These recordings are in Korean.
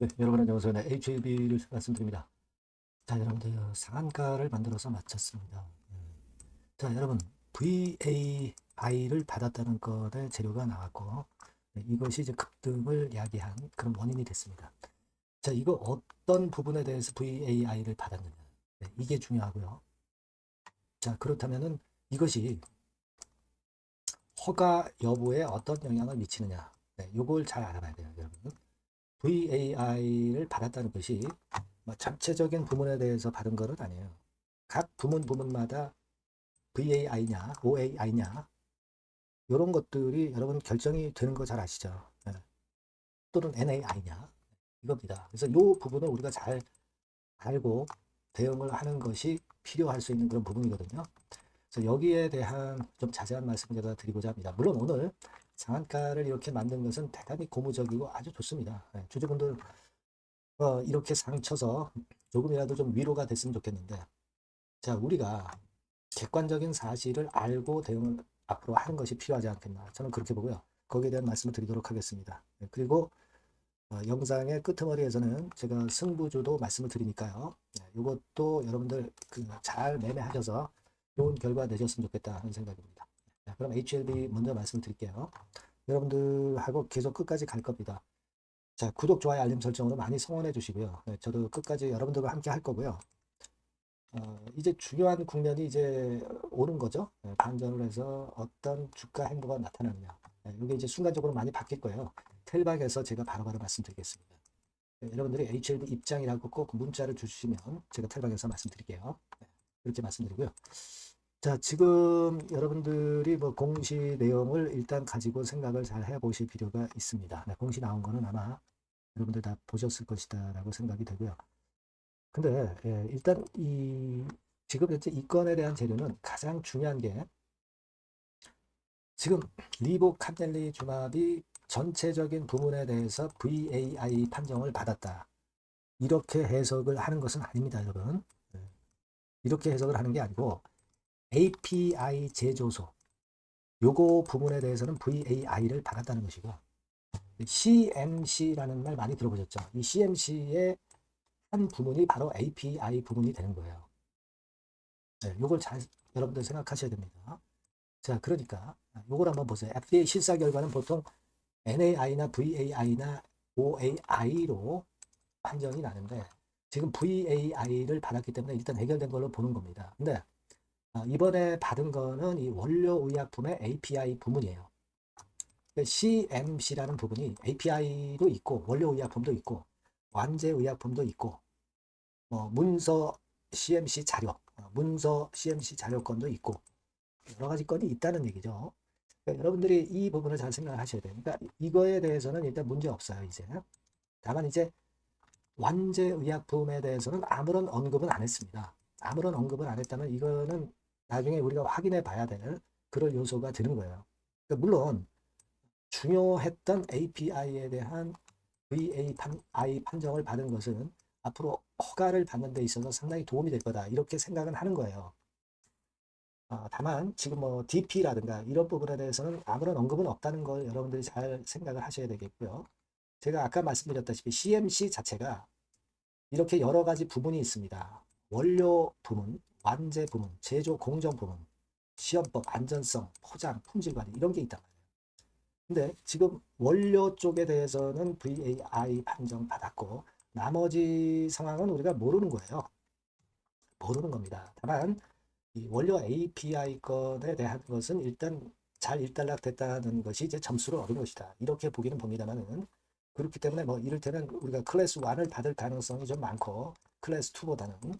네, 여러분 안녕하세요. 네, HLB를 말씀드립니다. 자, 여러분들 상한가를 만들어서 마쳤습니다. 자, 여러분 VAI를 받았다는 것의 재료가 나왔고, 네, 이것이 이제 급등을 야기한 그런 원인이 됐습니다. 자, 이거 어떤 부분에 대해서 VAI를 받았느냐, 네, 이게 중요하고요. 자, 그렇다면은 이것이 허가 여부에 어떤 영향을 미치느냐, 네, 요걸 잘 알아봐야 돼요, 여러분. VAI를 받았다는 것이 뭐 전체적인 부문에 대해서 받은 것은 아니에요. 각 부문마다 VAI냐, OAI냐 이런 것들이 여러분 결정이 되는 거 잘 아시죠? 네. 또는 NAI냐 이겁니다. 그래서 이 부분을 우리가 잘 알고 대응을 하는 것이 필요할 수 있는 그런 부분이거든요. 그래서 여기에 대한 좀 자세한 말씀을 제가 드리고자 합니다. 물론 오늘 상한가를 이렇게 만든 것은 대단히 고무적이고 아주 좋습니다. 네, 주주분들 이렇게 상쳐서 조금이라도 좀 위로가 됐으면 좋겠는데, 자, 우리가 객관적인 사실을 알고 대응을 앞으로 하는 것이 필요하지 않겠나. 저는 그렇게 보고요. 거기에 대한 말씀을 드리도록 하겠습니다. 네, 그리고 영상의 끄트머리에서는 제가 승부주도 말씀을 드리니까요. 네, 이것도 여러분들 잘 매매하셔서 좋은 결과 내셨으면 좋겠다 하는 생각입니다. 자, 그럼 HLB 먼저 말씀을 드릴게요. 여러분들하고 계속 끝까지 갈 겁니다. 자, 구독, 좋아요, 알림 설정으로 많이 성원해 주시고요. 네, 저도 끝까지 여러분들과 함께 할 거고요. 이제 중요한 국면이 이제 오는 거죠. 반전을 해서 어떤 주가 행보가 나타나느냐. 이게 이제 순간적으로 많이 바뀔 거예요. 텔박에서 제가 바로바로 말씀드리겠습니다. 여러분들이 HLB 입장이라고 꼭 문자를 주시면 제가 텔박에서 말씀드릴게요. 그렇게 말씀드리고요. 자, 지금 여러분들이 뭐 공시 내용을 일단 가지고 생각을 잘 해보실 필요가 있습니다. 공시 나온 거는 아마 여러분들 다 보셨을 것이다라고 생각이 되고요. 근데 일단 지금 현재 이 건에 대한 재료는 가장 중요한 게 지금 리보캄넬리주마비 전체적인 부분에 대해서 VAI 판정을 받았다. 이렇게 해석을 하는 것은 아닙니다, 여러분. 이렇게 해석을 하는 게 아니고 API 제조소 요거 부분에 대해서는 VAI를 받았다는 것이고 CMC라는 말 많이 들어보셨죠? 이 CMC의 한 부분이 바로 API 부분이 되는 거예요. 네, 요걸 잘 여러분들 생각하셔야 됩니다. 자, 그러니까 요걸 한번 보세요. FDA 실사 결과는 보통 NAI나 VAI나 OAI로 판정이 나는데 지금 VAI를 받았기 때문에 일단 해결된 걸로 보는 겁니다. 근데 이번에 받은 거는 이 원료의약품의 API 부분이에요. CMC라는 부분이 API도 있고 원료의약품도 있고 완제의약품도 있고 문서 CMC 자료, 문서 CMC 자료건도 있고 여러 가지 건이 있다는 얘기죠. 그러니까 여러분들이 이 부분을 잘 생각하셔야 돼요. 그러니까 이거에 대해서는 일단 문제 없어요, 이제. 다만 이제 완제의약품에 대해서는 아무런 언급은 안 했습니다. 아무런 언급을 안 했다면 이거는 나중에 우리가 확인해 봐야 될 그런 요소가 되는 거예요. 그러니까 물론 중요했던 API에 대한 VAI 판정을 받은 것은 앞으로 허가를 받는 데 있어서 상당히 도움이 될 거다. 이렇게 생각은 하는 거예요. 다만 지금 뭐 DP라든가 이런 부분에 대해서는 아무런 언급은 없다는 걸 여러분들이 잘 생각을 하셔야 되겠고요. 제가 아까 말씀드렸다시피 CMC 자체가 이렇게 여러 가지 부분이 있습니다. 원료 부문, 완제 부문, 제조 공정 부문, 시험법, 안전성, 포장, 품질 관리 이런 게 있단 말이에요. 근데 지금 원료 쪽에 대해서는 VAI 판정 받았고 나머지 상황은 우리가 모르는 거예요. 모르는 겁니다. 다만 이 원료 API 건에 대한 것은 일단 잘 일단락됐다는 것이 이제 점수를 얻은 것이다. 이렇게 보기는 봅니다만은 그렇기 때문에 뭐 이를테면 우리가 클래스 1을 받을 가능성이 좀 많고 클래스 2보다는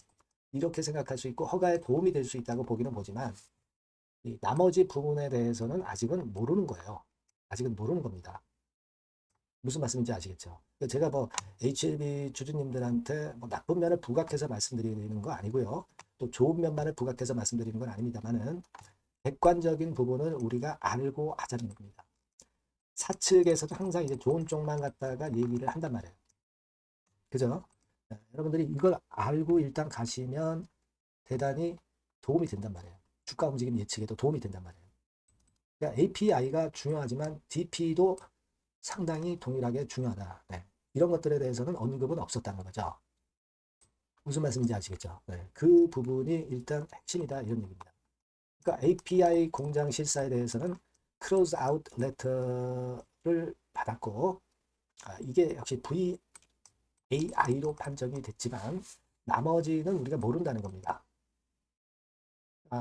이렇게 생각할 수 있고 허가에 도움이 될 수 있다고 보기는 보지만 이 나머지 부분에 대해서는 아직은 모르는 거예요. 아직은 모르는 겁니다. 무슨 말씀인지 아시겠죠? 제가 뭐 HLB 주주님들한테 뭐 나쁜 면을 부각해서 말씀드리는 거 아니고요. 또 좋은 면만을 부각해서 말씀드리는 건 아닙니다만은 객관적인 부분을 우리가 알고 하자는 겁니다. 사측에서도 항상 이제 좋은 쪽만 갖다가 얘기를 한단 말이에요. 그죠? 여러분들이 이걸 알고 일단 가시면 대단히 도움이 된단 말이에요. 주가 움직임 예측에도 도움이 된단 말이에요. 그러니까 API가 중요하지만 DP도 상당히 동일하게 중요하다. 네. 이런 것들에 대해서는 언급은 없었다는 거죠. 무슨 말씀인지 아시겠죠? 네, 그 부분이 일단 핵심이다 이런 얘기입니다. 그러니까 API 공장 실사에 대해서는 close out letter를 받았고 이게 역시 VAI로 판정이 됐지만 나머지는 우리가 모른다는 겁니다.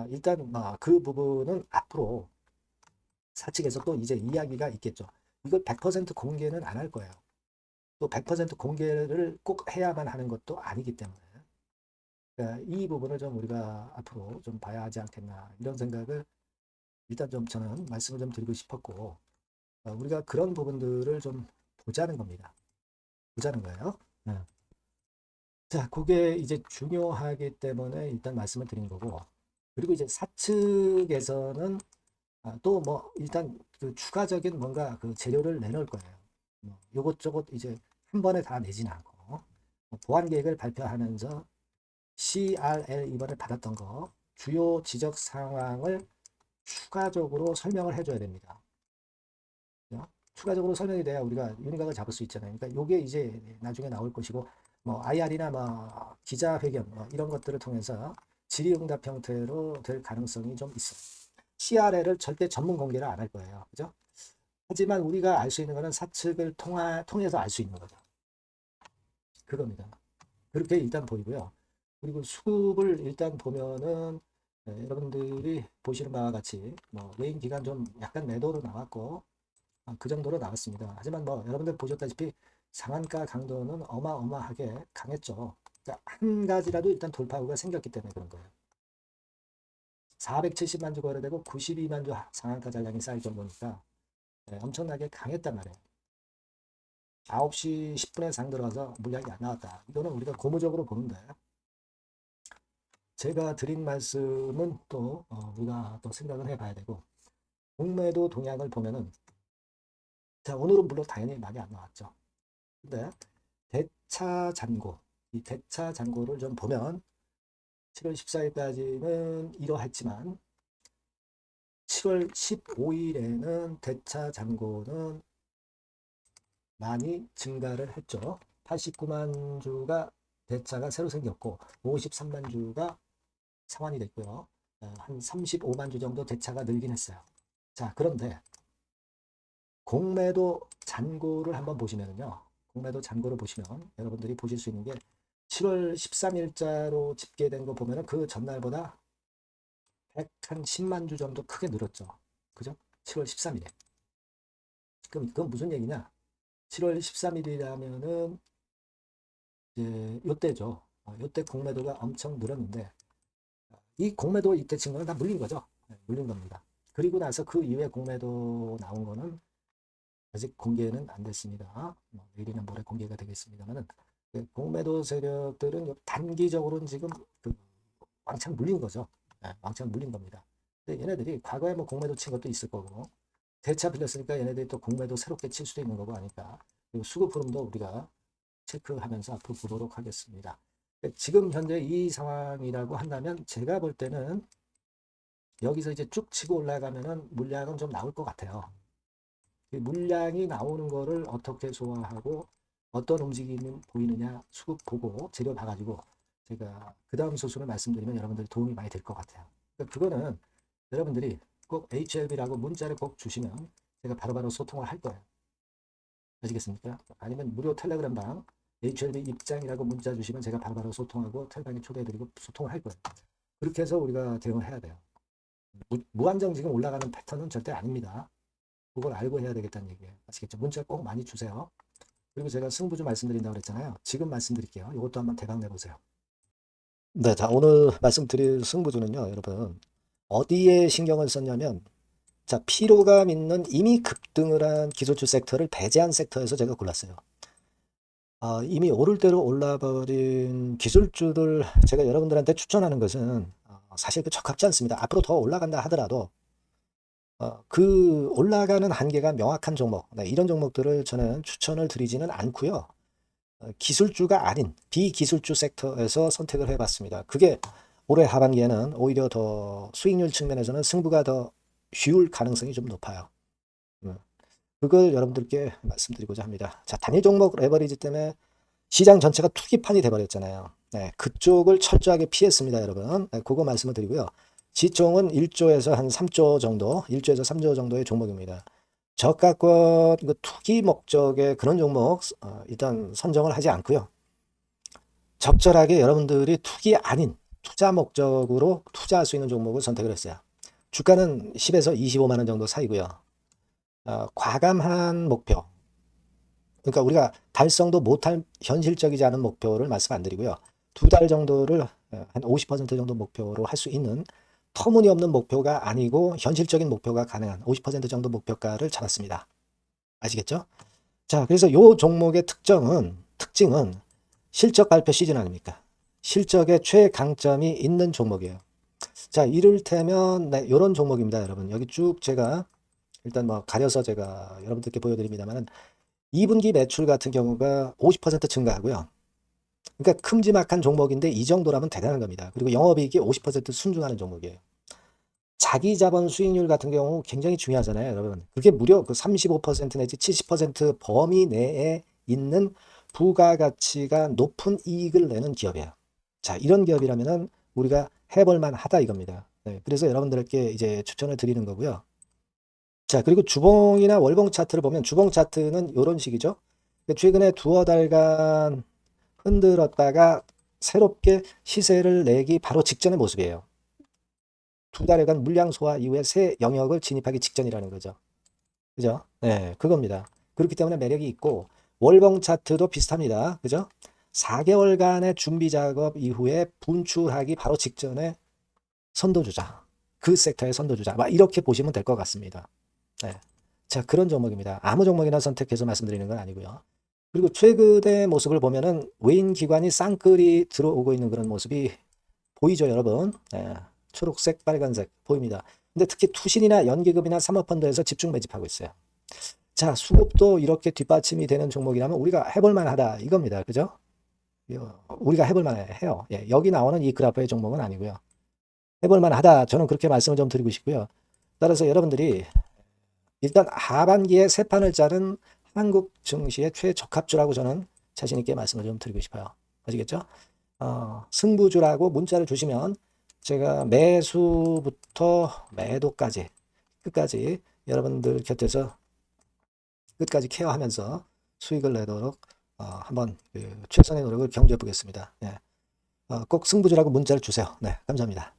일단 그 부분은 앞으로 사측에서 또 이제 이야기가 있겠죠. 이걸 100% 공개는 안 할 거예요. 또 100% 공개를 꼭 해야만 하는 것도 아니기 때문에 그러니까 이 부분을 좀 우리가 앞으로 좀 봐야 하지 않겠나 이런 생각을 일단 좀 저는 말씀을 좀 드리고 싶었고 우리가 그런 부분들을 좀 보자는 겁니다. 보자는 거예요. 네. 자, 그게 이제 중요하기 때문에 일단 말씀을 드린 거고 그리고 이제 사측에서는 또 뭐 일단 그 추가적인 뭔가 그 재료를 내놓을 거예요. 뭐 요것저것 이제 한 번에 다 내지는 않고 보안 계획을 발표하면서 CRL 이번에 받았던 거 주요 지적 상황을 추가적으로 설명을 해줘야 됩니다. 추가적으로 설명이 돼야 우리가 윤곽을 잡을 수 있잖아요. 그러니까 요게 이제 나중에 나올 것이고 뭐 IR이나 뭐 기자회견 뭐 이런 것들을 통해서 질의응답 형태로 될 가능성이 좀 있어요. CRL을 절대 전문 공개를 안 할 거예요. 그죠? 하지만 우리가 알 수 있는 거는 사측을 통해서 알 수 있는 거죠. 그겁니다. 그렇게 일단 보이고요. 그리고 수급을 일단 보면은 여러분들이 보시는 바와 같이 뭐 메인 기간 좀 약간 매도로 나왔고 그 정도로 나왔습니다. 하지만 뭐 여러분들 보셨다시피 상한가 강도는 어마어마하게 강했죠. 그러니까 한 가지라도 일단 돌파구가 생겼기 때문에 그런 거예요. 470만 주 거래되고 92만 주 상한가 잔량이 쌓일 정도니까 엄청나게 강했단 말이에요. 9시 10분에 장 들어가서 물량이 안 나왔다. 이거는 우리가 고무적으로 보는데 제가 드린 말씀은 또 우리가 또 생각을 해봐야 되고 공매도 동향을 보면은 자 오늘은 물론 당연히 많이 안 나왔죠. 근데 대차 잔고 이 대차 잔고를 좀 보면 7월 14일까지는 이러했지만 7월 15일에는 대차 잔고는 많이 증가를 했죠. 89만 주가 대차가 새로 생겼고 53만 주가 상환이 됐고요. 한 35만 주 정도 대차가 늘긴 했어요. 자, 그런데 공매도 잔고를 한번 보시면요. 공매도 잔고를 보시면 여러분들이 보실 수 있는 게 7월 13일자로 집계된 거 보면은 그 전날보다 110만 주 정도 크게 늘었죠. 그죠? 7월 13일에. 그럼 그건 무슨 얘기냐? 7월 13일이라면은 이제 요때죠. 요때 공매도가 엄청 늘었는데 이 공매도 이때 친구는 다 물린 거죠. 물린 겁니다. 그리고 나서 그 이후에 공매도 나온 거는 아직 공개는 안 됐습니다. 내일이나 모레 공개가 되겠습니다만은 공매도 세력들은 단기적으로는 지금 그 왕창 물린 거죠. 왕창 물린 겁니다. 근데 얘네들이 과거에 뭐 공매도 친 것도 있을 거고 대차 빌렸으니까 얘네들이 또 공매도 새롭게 칠 수도 있는 거고 하니까 그리고 수급 흐름도 우리가 체크하면서 앞으로 보도록 하겠습니다. 지금 현재 이 상황이라고 한다면 제가 볼 때는 여기서 이제 쭉 치고 올라가면은 물량은 좀 나올 것 같아요. 물량이 나오는 거를 어떻게 소화하고 어떤 움직임이 보이느냐 수급 보고 재료 봐가지고 제가 그 다음 소수를 말씀드리면 여러분들 도움이 많이 될 것 같아요. 그러니까 그거는 여러분들이 꼭 HLB라고 문자를 꼭 주시면 제가 바로바로 소통을 할 거예요. 아시겠습니까? 아니면 무료 텔레그램 방 HLB 입장이라고 문자 주시면 제가 바로바로 소통하고 텔방에 초대해드리고 소통을 할 거예요. 그렇게 해서 우리가 대응을 해야 돼요. 무한정 지금 올라가는 패턴은 절대 아닙니다. 그걸 알고 해야 되겠다는 얘기예요. 아시겠죠? 문자 꼭 많이 주세요. 그리고 제가 승부주 말씀드린다고 그랬잖아요. 지금 말씀드릴게요. 이것도 한번 대박 내보세요. 네, 자, 오늘 말씀드릴 승부주는요, 여러분. 어디에 신경을 썼냐면, 자, 피로감 있는 이미 급등을 한 기술주 섹터를 배제한 섹터에서 제가 골랐어요. 이미 오를 대로 올라버린 기술주들 제가 여러분들한테 추천하는 것은 사실 그 적합지 않습니다. 앞으로 더 올라간다 하더라도 그 올라가는 한계가 명확한 종목, 네, 이런 종목들을 저는 추천을 드리지는 않고요. 기술주가 아닌 비기술주 섹터에서 선택을 해봤습니다. 그게 올해 하반기에는 오히려 더 수익률 측면에서는 승부가 더 쉬울 가능성이 좀 높아요. 그걸 여러분들께 말씀드리고자 합니다. 자, 단일 종목 레버리지 때문에 시장 전체가 투기판이 돼버렸잖아요. 네, 그쪽을 철저하게 피했습니다, 여러분. 네, 그거 말씀을 드리고요. 지총은 1조에서 한 3조 정도, 1조에서 3조 정도의 종목입니다. 저가권 그 투기 목적의 그런 종목 일단 선정을 하지 않고요. 적절하게 여러분들이 투기 아닌 투자 목적으로 투자할 수 있는 종목을 선택을 했어요. 주가는 10에서 25만 원 정도 사이고요. 과감한 목표, 그러니까 우리가 달성도 못할 현실적이지 않은 목표를 말씀 안 드리고요. 2달 정도를 한 50% 정도 목표로 할 수 있는 터무니없는 목표가 아니고 현실적인 목표가 가능한 50% 정도 목표가를 잡았습니다. 아시겠죠? 자, 그래서 요 종목의 특징은 실적 발표 시즌 아닙니까? 실적의 최강점이 있는 종목이에요. 자, 이를테면 네, 이런 종목입니다, 여러분. 여기 쭉 제가 일단 뭐 가려서 제가 여러분들께 보여드립니다만 2분기 매출 같은 경우가 50% 증가하고요. 그러니까 큼지막한 종목인데 이 정도라면 대단한 겁니다. 그리고 영업이익이 50% 순증하는 종목이에요. 자기 자본 수익률 같은 경우 굉장히 중요하잖아요, 여러분. 그게 무려 그 35% 내지 70% 범위 내에 있는 부가가치가 높은 이익을 내는 기업이에요. 자, 이런 기업이라면은 우리가 해볼 만하다 이겁니다. 네, 그래서 여러분들께 이제 추천을 드리는 거고요. 자, 그리고 주봉이나 월봉 차트를 보면 주봉 차트는 이런 식이죠. 최근에 두어 달간 흔들었다가 새롭게 시세를 내기 바로 직전의 모습이에요. 2달간 물량 소화 이후에 새 영역을 진입하기 직전이라는 거죠. 그죠? 네, 그겁니다. 그렇기 때문에 매력이 있고 월봉 차트도 비슷합니다. 그죠? 4개월간의 준비 작업 이후에 분출하기 바로 직전에 선도주자. 그 섹터의 선도주자. 막 이렇게 보시면 될 것 같습니다. 네. 자, 그런 종목입니다. 아무 종목이나 선택해서 말씀드리는 건 아니고요. 그리고 최근의 모습을 보면은 외인 기관이 쌍끌이 들어오고 있는 그런 모습이 보이죠, 여러분? 네. 초록색, 빨간색 보입니다. 근데 특히 투신이나 연기금이나 사모펀드에서 집중 매집하고 있어요. 자, 수급도 이렇게 뒷받침이 되는 종목이라면 우리가 해볼 만하다 이겁니다. 그죠? 우리가 해볼 만해요. 예, 여기 나오는 이 그래프의 종목은 아니고요. 해볼 만하다. 저는 그렇게 말씀을 좀 드리고 싶고요. 따라서 여러분들이 일단 하반기에 새 판을 짜는 한국 증시의 최적합주라고 저는 자신 있게 말씀을 좀 드리고 싶어요. 아시겠죠? 승부주라고 문자를 주시면 제가 매수부터 매도까지 끝까지 여러분들 곁에서 끝까지 케어하면서 수익을 내도록 한번 최선의 노력을 경주해 보겠습니다. 네. 꼭 승부주라고 문자를 주세요. 네, 감사합니다.